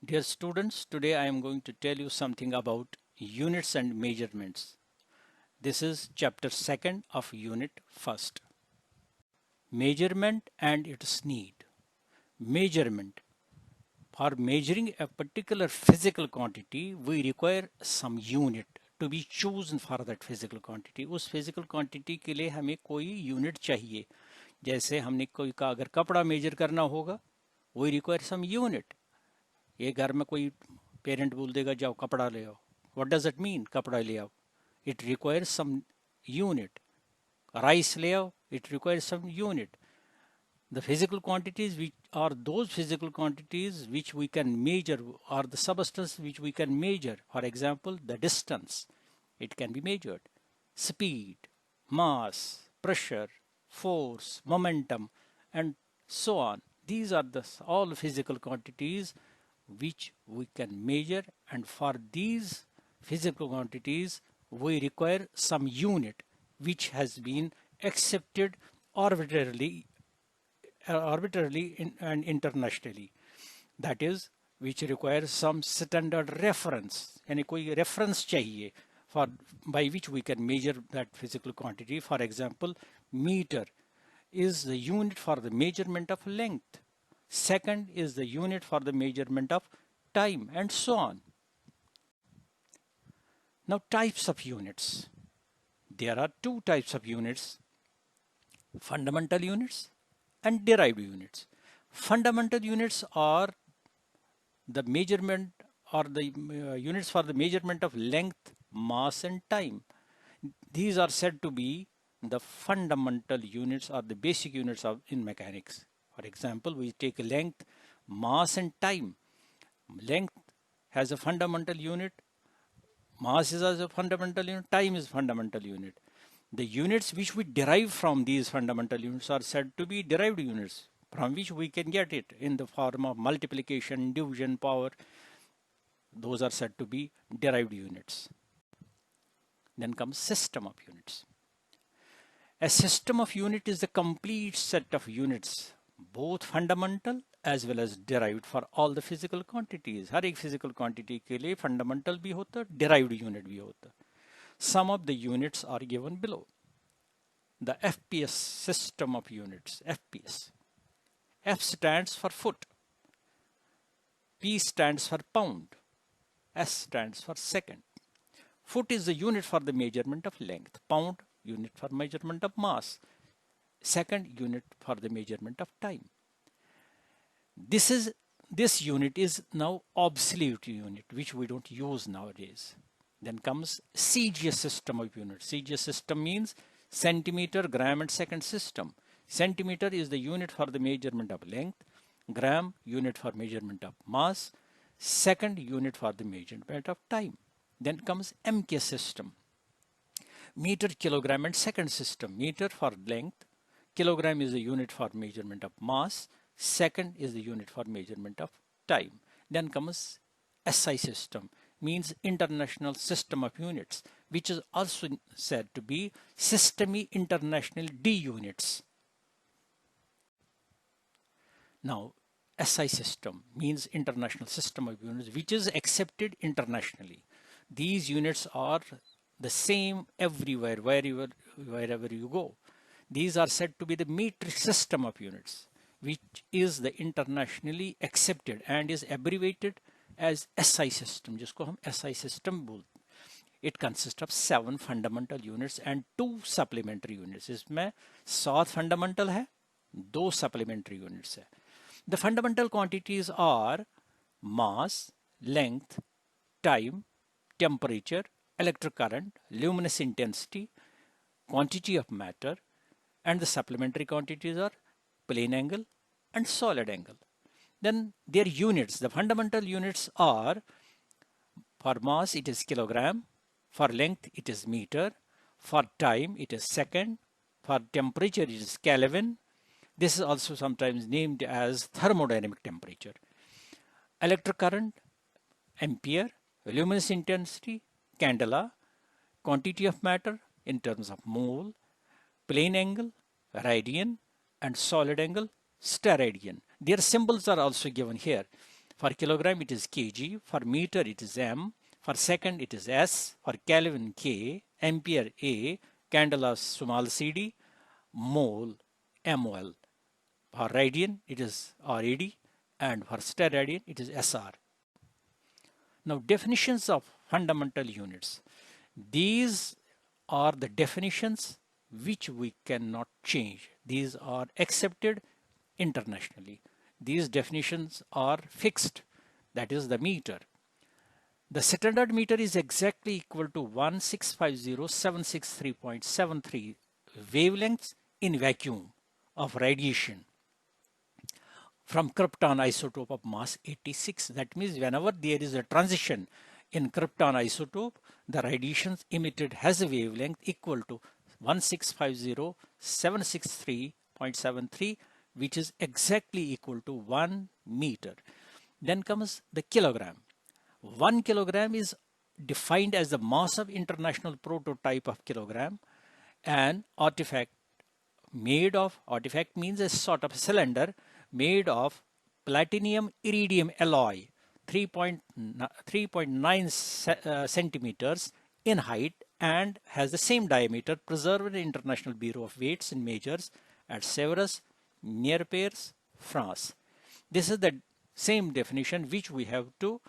Dear students, today I am going to tell you something about units and measurements. This is chapter 2nd of unit 1st. Measurement and its need. Measurement. For measuring a particular physical quantity, we require some unit to be chosen for that physical quantity. उस physical quantity के लिए हमें कोई unit चाहिए. जैसे हमने कोई का अगर कपड़ा measure करना होगा, we require some unit. ये घर में कोई पेरेंट बोल देगा जाओ कपड़ा ले आओ. व्हाट डज इट मीन कपड़ा ले आओ? It requires some unit. Rice ले आओ, it requires some unit. The physical quantities which are those physical quantities which we can measure are the substance which we can measure. For example, the distance, it can be measured. Speed, mass, pressure, force, momentum, and so on. These are all physical quantities which we can measure, and for these physical quantities we require some unit which has been accepted arbitrarily and internationally, that is which requires some standard reference. यानी कोई reference चाहिए for by which we can measure that physical quantity. For example, meter is the unit for the measurement of length. Second is the unit for the measurement of time, and so on. Now, types of units. There are two types of units: fundamental units and derived units. Fundamental units are the measurement or the units for the measurement of length, mass, and time. These are said to be the fundamental units or the basic units of in mechanics. For example, we take length, mass, and time. Length has a fundamental unit, mass is as a fundamental unit, time is fundamental unit. The units which we derive from these fundamental units are said to be derived units, from which we can get it in the form of multiplication, division, power. Those are said to be derived units. Then comes system of units. A system of unit is the complete set of units, both fundamental as well as derived, for all the physical quantities. हर एक physical quantity के लिए fundamental भी होता, derived unit भी होता. Some of the units are given below. The FPS system of units, FPS. F stands for foot, P stands for pound, S stands for second. Foot is the unit for the measurement of length, pound unit for measurement of mass, second unit for the measurement of time. This unit is now obsolete unit which we don't use nowadays. Then comes CGS system of units. CGS system means centimeter, gram, and second system. Centimeter is the unit for the measurement of length, gram unit for measurement of mass, second unit for the measurement of time. Then comes MK system. Meter, kilogram, and second system. Meter for length, kilogram is the unit for measurement of mass, second is the unit for measurement of time. Then comes SI system, means International System of Units, which is also said to be Systemi International D units. Now, SI system means International System of Units, which is accepted internationally. These units are the same everywhere, wherever you go. These are said to be the metric system of units, which is the internationally accepted and is abbreviated as SI system, जिसको हम SI system बोलते हैं. It consists of 7 fundamental units and 2 supplementary units. इसमें 7 fundamental है, 2 supplementary units है. The fundamental quantities are mass, length, time, temperature, electric current, luminous intensity, quantity of matter, and the supplementary quantities are plane angle and solid angle. Then their units, the fundamental units are: for mass it is kilogram, for length it is meter, for time it is second, for temperature it is Kelvin. This is also sometimes named as thermodynamic temperature. Electric current, ampere, luminous intensity, candela, quantity of matter in terms of mole, plane angle, radian, and solid angle, steradian. Their symbols are also given here. For kilogram it is kg, for meter it is m, for second it is s, for Kelvin k, ampere a, candela small cd, mole mol. For radian it is rad, and for steradian it is sr. Now definitions of fundamental units. These are the definitions which we cannot change. These are accepted internationally. These definitions are fixed, that is the meter. The standard meter is exactly equal to 1650763.73 wavelengths in vacuum of radiation from krypton isotope of mass 86. That means whenever there is a transition in krypton isotope, the radiations emitted has a wavelength equal to 1650763.73, which is exactly equal to 1 meter. Then comes the kilogram. 1 kilogram is defined as the mass of international prototype of kilogram. An artifact means a sort of cylinder made of platinum iridium alloy 3.9 centimeters in height and has the same diameter, preserved in the International Bureau of Weights and Measures at Sèvres, near Paris, France. This is the same definition which we have to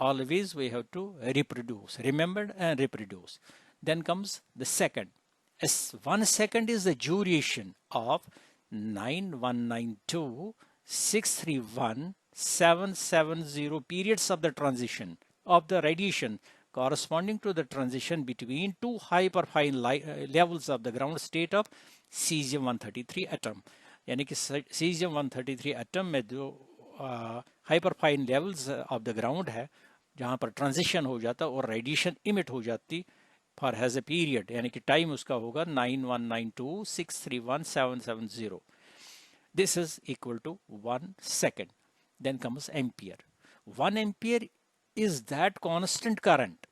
reproduce, remember and reproduce. Then comes the second. 1 second is the duration of 9,192,631,770 periods of the transition of the radiation corresponding to the transition between two hyperfine levels of the ground state of cesium-133 atom. यानी कि cesium-133 atom में जो hyperfine levels of the ground है जहाँ पर transition हो जाता और radiation emit हो जाती for has a period, यानी कि टाइम उसका होगा 9,192,631,770. This is equal to 1 second. Then comes ampere. 1 ampere is that constant current.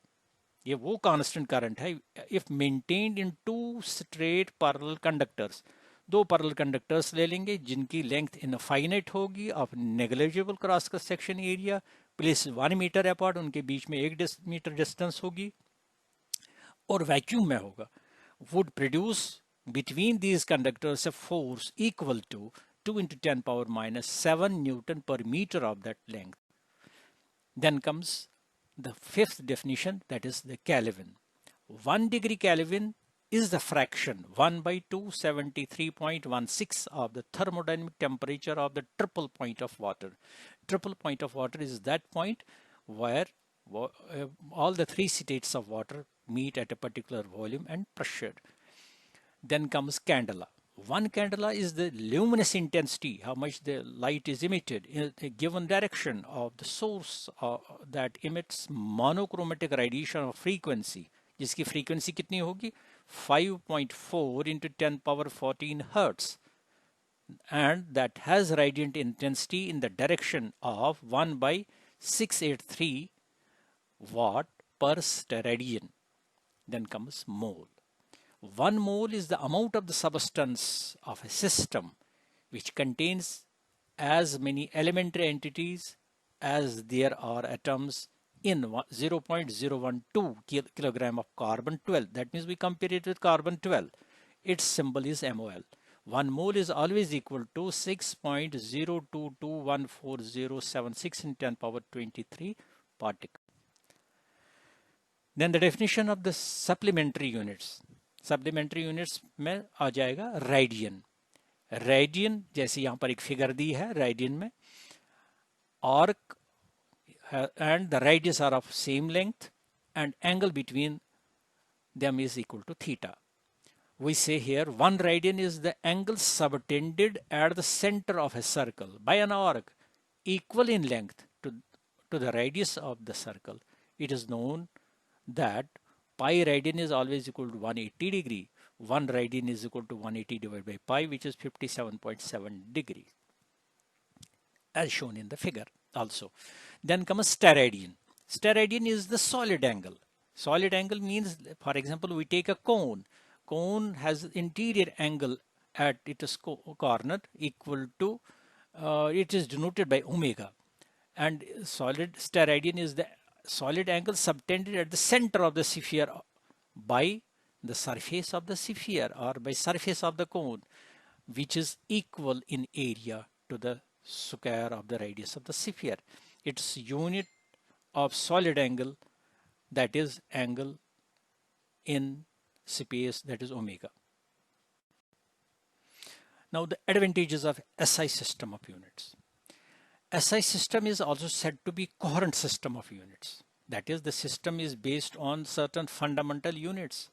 ये वो constant current है if maintained in two straight parallel conductors. दो parallel conductors ले लेंगे जिनकी length infinite होगी of negligible cross section area, place 1 meter apart, उनके बीच में 1 meter distance होगी और वैक्यूम में होगा, would produce between these conductors a force equal to 2 into 10 power minus 7 Newton per meter of that length. Then comes the fifth definition, that is the Kelvin. 1 degree Kelvin is the fraction 1 by 273.16 of the thermodynamic temperature of the triple point of water. Triple point of water is that point where all the three states of water meet at a particular volume and pressure. Then comes candela. 1 candela is the luminous intensity, how much the light is emitted in a given direction of the source that emits monochromatic radiation of frequency, जिसकी frequency कितनी होगी 5.4 into 10 power 14 hertz, and that has radiant intensity in the direction of 1 by 683 watt per steradian. Then comes mole. 1 mole is the amount of the substance of a system which contains as many elementary entities as there are atoms in 0.012 kilogram of carbon 12. That means we compare it with carbon 12. Its symbol is MOL. 1 mole is always equal to 6.022140076 in 10 power 23 particle. Then the definition of the supplementary units. Supplementary units में आ जाएगा radian. Radian जैसे यहाँ पर एक figure दी है radian में, arc and the radius are of same length and angle between them is equal to theta. We say here 1 radian is the angle subtended at the center of a circle by an arc equal in length to the radius of the circle. It is known that pi radian is always equal to 180 degree. 1 radian is equal to 180 divided by pi, which is 57.7 degree, as shown in the figure also. Then comes steradian. Steradian is the solid angle. Solid angle means, for example, we take a cone. Cone has interior angle at its corner equal to, it is denoted by omega. And solid steradian is the solid angle subtended at the center of the sphere by the surface of the sphere or by surface of the cone, which is equal in area to the square of the radius of the sphere. Its unit of solid angle, that is angle in space, that is omega. Now the advantages of SI system of units. SI system is also said to be coherent system of units. That is, the system is based on certain fundamental units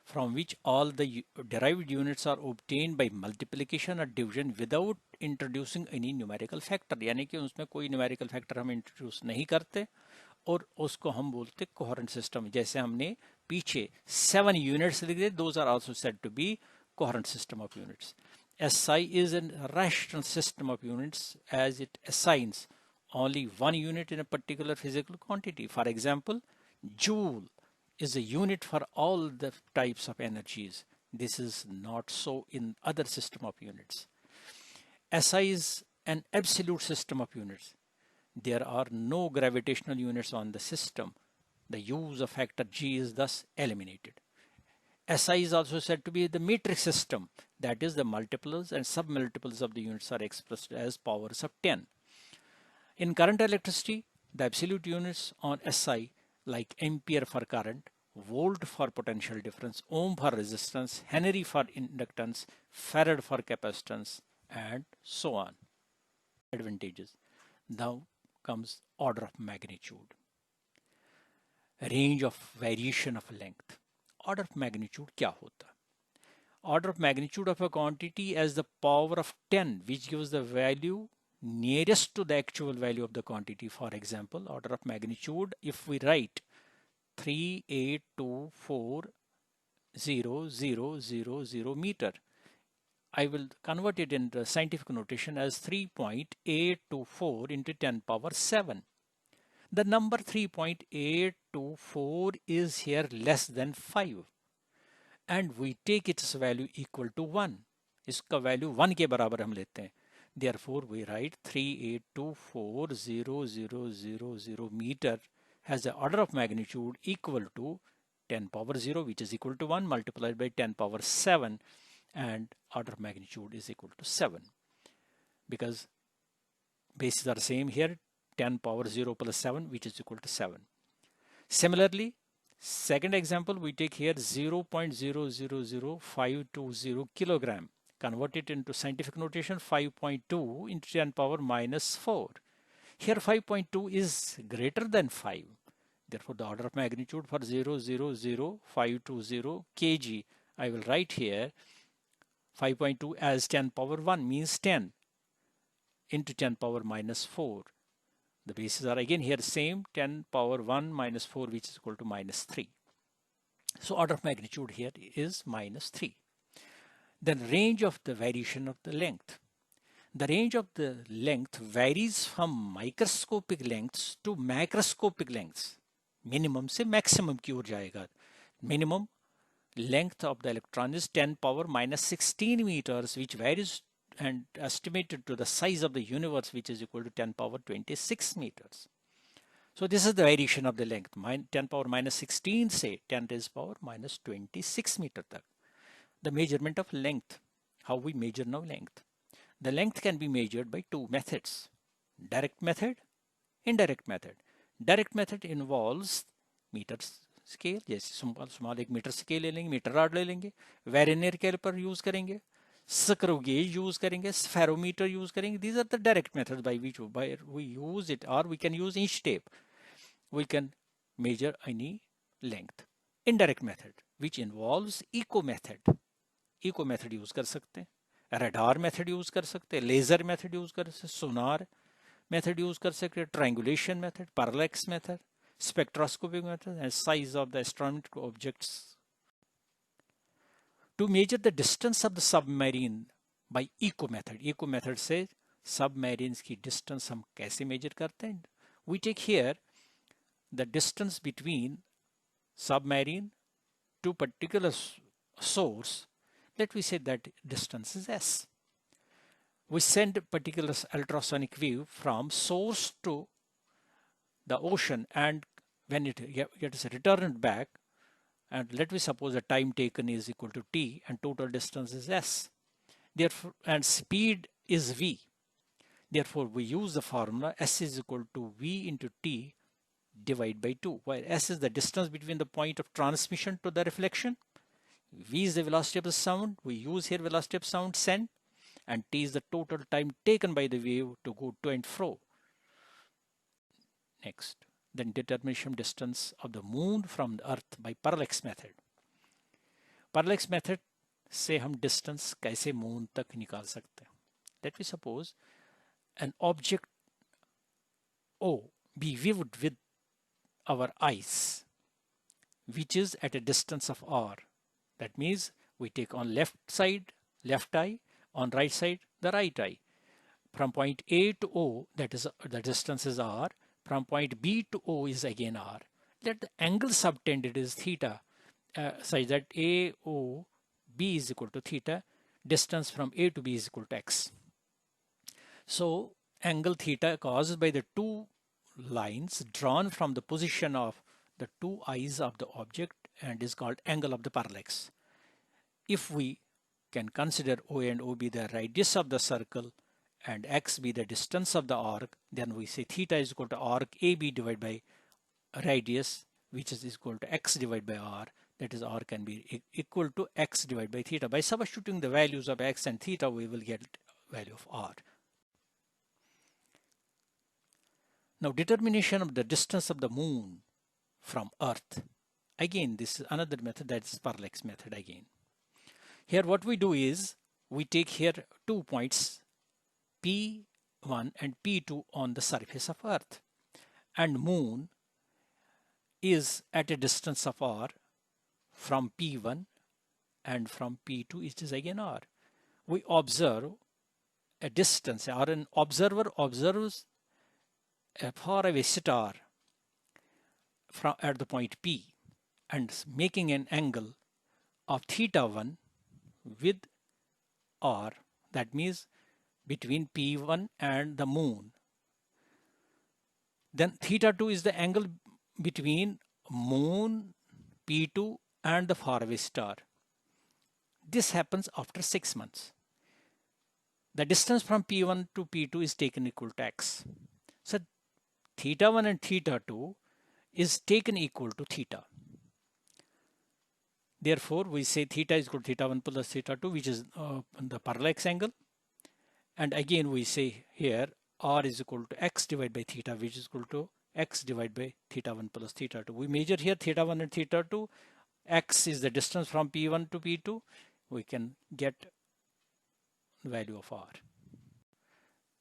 from which all the derived units are obtained by multiplication or division without introducing any numerical factor. यानी कि उसमें कोई numerical factor हम introduce नहीं करते और उसको हम बोलते coherent system. जैसे हमने पीछे 7 units लिख दिए, those are also said to be coherent system of units. SI is a rational system of units as it assigns only one unit in a particular physical quantity. For example, joule is a unit for all the types of energies. This is not so in other system of units. SI is an absolute system of units. There are no gravitational units on the system. The use of factor G is thus eliminated. SI is also said to be the metric system. That is, the multiples and submultiples of the units are expressed as powers of 10. In current electricity, the absolute units on SI, like ampere for current, volt for potential difference, ohm for resistance, Henry for inductance, farad for capacitance, and so on. Advantages. Now comes order of magnitude. Range of variation of length. Order of magnitude क्या होता है? Order of magnitude of a quantity as the power of 10, which gives the value nearest to the actual value of the quantity. For example, order of magnitude, if we write 382400000 meter, I will convert it into scientific notation as 3.824 into 10 power 7. The number 3.824 is here less than 5 and we take its value equal to 1. इसका value 1 के बराबर हम लेते हैं. Therefore, we write 382400000 meter has the order of magnitude equal to 10 power 0, which is equal to 1 multiplied by 10 power 7, and order of magnitude is equal to 7. Because bases are same here, 10 power 0 plus 7, which is equal to 7. Similarly, second example, we take here 0.000520 kilogram. Convert it into scientific notation, 5.2 into 10 power minus 4. Here 5.2 is greater than 5. Therefore, the order of magnitude for 0.00520 kg, I will write here 5.2 as 10 power 1 means 10 into 10 power minus 4. The bases are again here same, 10 power 1 minus 4, which is equal to minus 3. So order of magnitude here is minus 3. Then range of the variation of the length. The range of the length varies from microscopic lengths to macroscopic lengths. Minimum से maximum की ओर जाएगा. Minimum length of the electron is 10 power minus 16 meters, which varies and estimated to the size of the universe, which is equal to 10 power 26 meters. So this is the variation of the length. 10 power minus 16 से 10 raised power minus 26 meter तक. The measurement of length. How we measure now length. The length can be measured by two methods. Direct method, indirect method. Direct method involves meter scale. जैसे small एक meter scale ले लेंगे, meter rod ले लेंगे, Vernier caliper use करेंगे, screw gauge use करेंगे, spherometer use करेंगे. These are the direct methods by which we use it, or we can use inch tape. We can measure any length. Indirect method, which involves echo method. Echo method use कर सकते हैं, radar method use कर सकते हैं, laser method use कर सकते हैं, sonar method use कर सकते हैं, triangulation method, parallax method, spectroscopic method, and size of the astronomical objects. To measure the distance of the submarine by echo method. Echo method से submarines की distance हम कैसे measure करते हैं? We take here the distance between submarine to particular source. Let me say that distance is s. We send a particular ultrasonic wave from source to the ocean, and when it gets returned back, and let me suppose the time taken is equal to t and total distance is s. Therefore, and speed is v. Therefore, we use the formula s is equal to v into t divided by 2, where s is the distance between the point of transmission to the reflection, v is the velocity of the sound, we use here velocity of sound send, and t is the total time taken by the wave to go to and fro. Next, then determination distance of the moon from the earth by parallax method. Parallax method से हम distance कैसे moon तक निकाल सकते हैं. Let me suppose an object O be viewed with our eyes, which is at a distance of r. That means we take on left side, left eye, on right side, the right eye. From point A to O, that is the distance is r. From point B to O is again r. Let the angle subtended is theta, such that AOB is equal to theta. Distance from A to B is equal to x. So angle theta caused by the two lines drawn from the position of the two eyes of the object and is called angle of the parallax. If we can consider O and O be the radius of the circle and x be the distance of the arc, then we say theta is equal to arc AB divided by radius, which is equal to x divided by r. That is, r can be equal to x divided by theta. By substituting the values of x and theta, we will get value of r. Now, determination of the distance of the moon from earth. Again, this is another method, that is parallax method again. Here what we do is we take here 2 points P1 and P2 on the surface of earth, and moon is at a distance of r from P1, and from P2 it is again r. We observe a distance, or an observer observes a faraway star from at the point P and making an angle of theta 1 with r, that means between P1 and the moon. Then theta 2 is the angle between moon, P2 and the faraway star. This happens after 6 months. The distance from P1 to P2 is taken equal to x. So theta 1 and theta 2 is taken equal to theta. Therefore, we say theta is equal to theta 1 plus theta 2, which is the parallax angle. And again, we say here r is equal to x divided by theta, which is equal to x divided by theta 1 plus theta 2. We measure here theta 1 and theta 2. X is the distance from P1 to P2. We can get the value of r.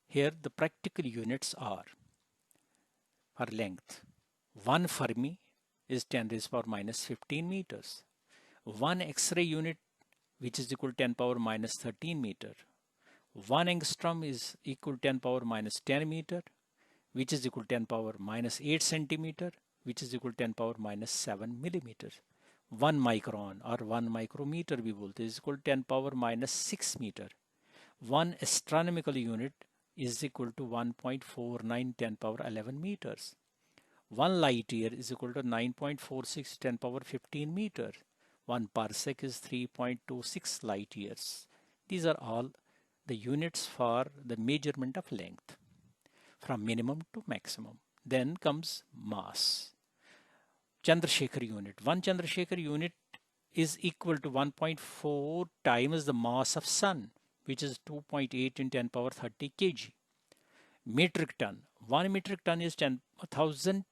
Here the practical units are for length. 1 Fermi is 10 raised power minus 15 meters. 1 X-ray unit, which is equal to 10 power minus 13 meter. 1 angstrom is equal to 10 power minus 10 meter, which is equal to 10 power minus 8 centimeter, which is equal to 10 power minus 7 millimeter. 1 micron or 1 micrometer we bolte is equal to 10 power minus 6 meter. 1 astronomical unit is equal to 1.49 10 power 11 meters. 1 light year is equal to 9.46 10 power 15 meter. 1 parsec is 3.26 light years. These are all the units for the measurement of length from minimum to maximum. Then comes mass. Chandrasekhar unit. 1 Chandrasekhar unit is equal to 1.4 times the mass of sun, which is 2.8 in 10 power 30 kg. Metric ton. 1 metric ton is 10,000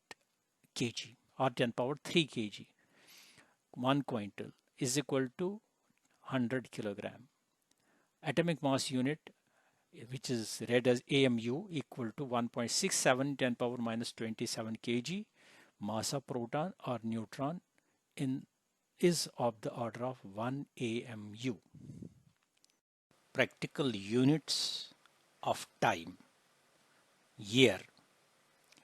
kg or 10 power 3 kg. 1 quintal is equal to 100 kilogram. Atomic mass unit, which is read as AMU, equal to 1.67 10 power minus 27 kg. Mass of proton or neutron is of the order of 1 AMU. Practical units of time. Year.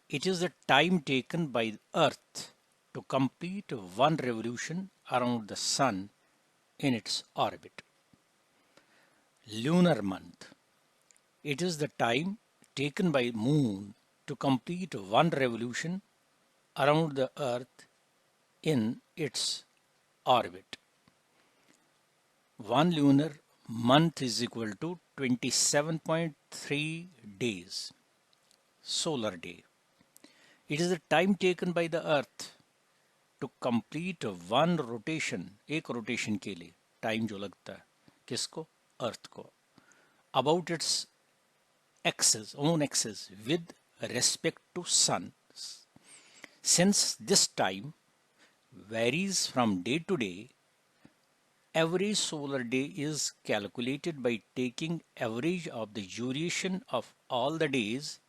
It is the time taken by Earth to complete one revolution around the Sun in its orbit. Lunar month. It is the time taken by moon to complete one revolution around the earth in its orbit. One lunar month is equal to 27.3 days, solar day. It is the time taken by the earth to complete one rotation, एक rotation के लिए time जो लगता है किसको, अर्थ को, about its axis, own axis with respect to sun. Since this time varies from day to day, every solar day is calculated by taking average of the duration of all the days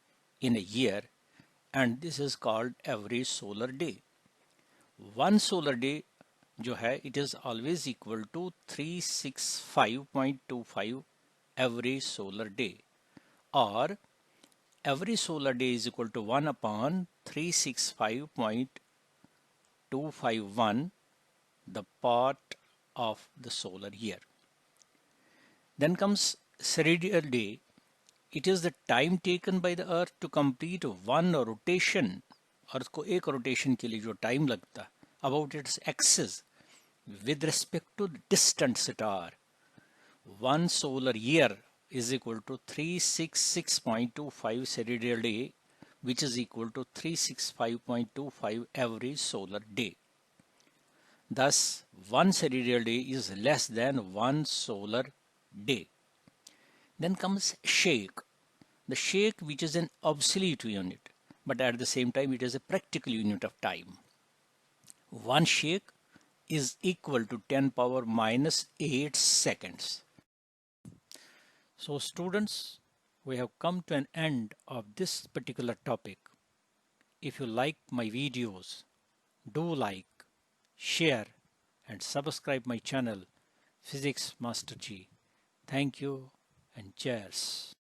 in a year, and this is called average solar day. One solar day जो है it is always equal to 365.25 every solar day, or every solar day is equal to 1 upon 365.251, the part of the solar year. Then comes sidereal day. It is the time taken by the earth to complete one rotation. अर्थ को एक rotation के लिए जो time लगता about its axis with respect to the distant star. One solar year is equal to 366.25 sidereal day, which is equal to 365.25 every solar day. Thus, one sidereal day is less than one solar day. Then comes shake. The shake, which is an obsolete unit, but at the same time it is a practical unit of time. One shake is equal to 10 power minus 8 seconds. So students, we have come to an end of this particular topic. If you like my videos, do like, share and subscribe my channel Physics Master G. Thank you and cheers.